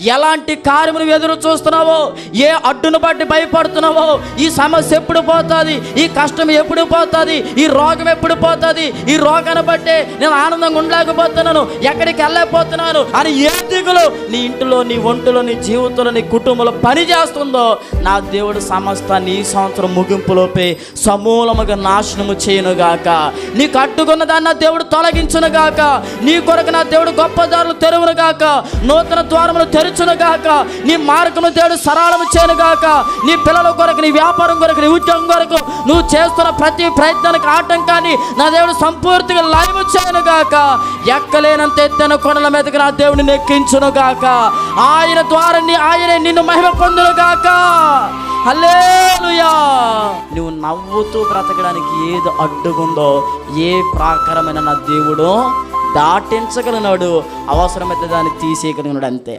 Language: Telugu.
ఎలాంటి కార్యములు ఎదురు చూస్తున్నావో, ఏ అడ్డును బట్టి భయపడుతున్నావో, ఈ సమస్య ఎప్పుడు పోతుంది, ఈ కష్టం ఎప్పుడు పోతుంది, ఈ రోగం ఎప్పుడు పోతుంది, ఈ రోగాన్ని బట్టి నేను ఆనందంగా ఉండలేకపోతున్నాను, ఎక్కడికి వెళ్ళలేకపోతున్నాను అని ఏ దిగులు నీ ఇంటిలో, నీ ఒంటిలో, నీ జీవితంలో, నీ కుటుంబంలో పని చేస్తుందో, నా దేవుడు సమస్తాన్ని ఈ సంవత్సరం ముగింపులోపే సమూలముగా నాశనము చేయనుగాక. నీకు అడ్డుకున్న దాన్ని నా దేవుడు తొలగించునుగాక. నీ కొరకు నా దేవుడు గొప్ప దారులు తెరువునుగాక, నూతన ద్వారములు తెరుచునుగాక. నీ మార్గము దేవుడు సరళము చేయనుగాక. నీ పిల్లల కొరకు, నీ వ్యాపారం కొరకు, నీ ఉద్యోగం కొరకు నువ్వు చేస్తున్న ప్రతి ప్రయత్నానికి ఆటంకాన్ని నా దేవుడు సంపూర్తిగా లైవ్ చేయనుగాక. ఎక్కలేనంత ఎత్తైన కొండల మీదకి నా దేవుడిని ఎక్కించునుగాక. ఆయన ద్వారా ఆయనే నిన్ను మహిమ పొందునుగాక. హల్లెలూయా. నువ్వు నవ్వుతూ బ్రతకడానికి ఏది అడ్డుకుందో, ఏ ప్రాకారమైన నా దేవుడు దాటించగలిగినాడు, అవసరమైతే దాన్ని తీసేయగలిగినాడు, అంతే.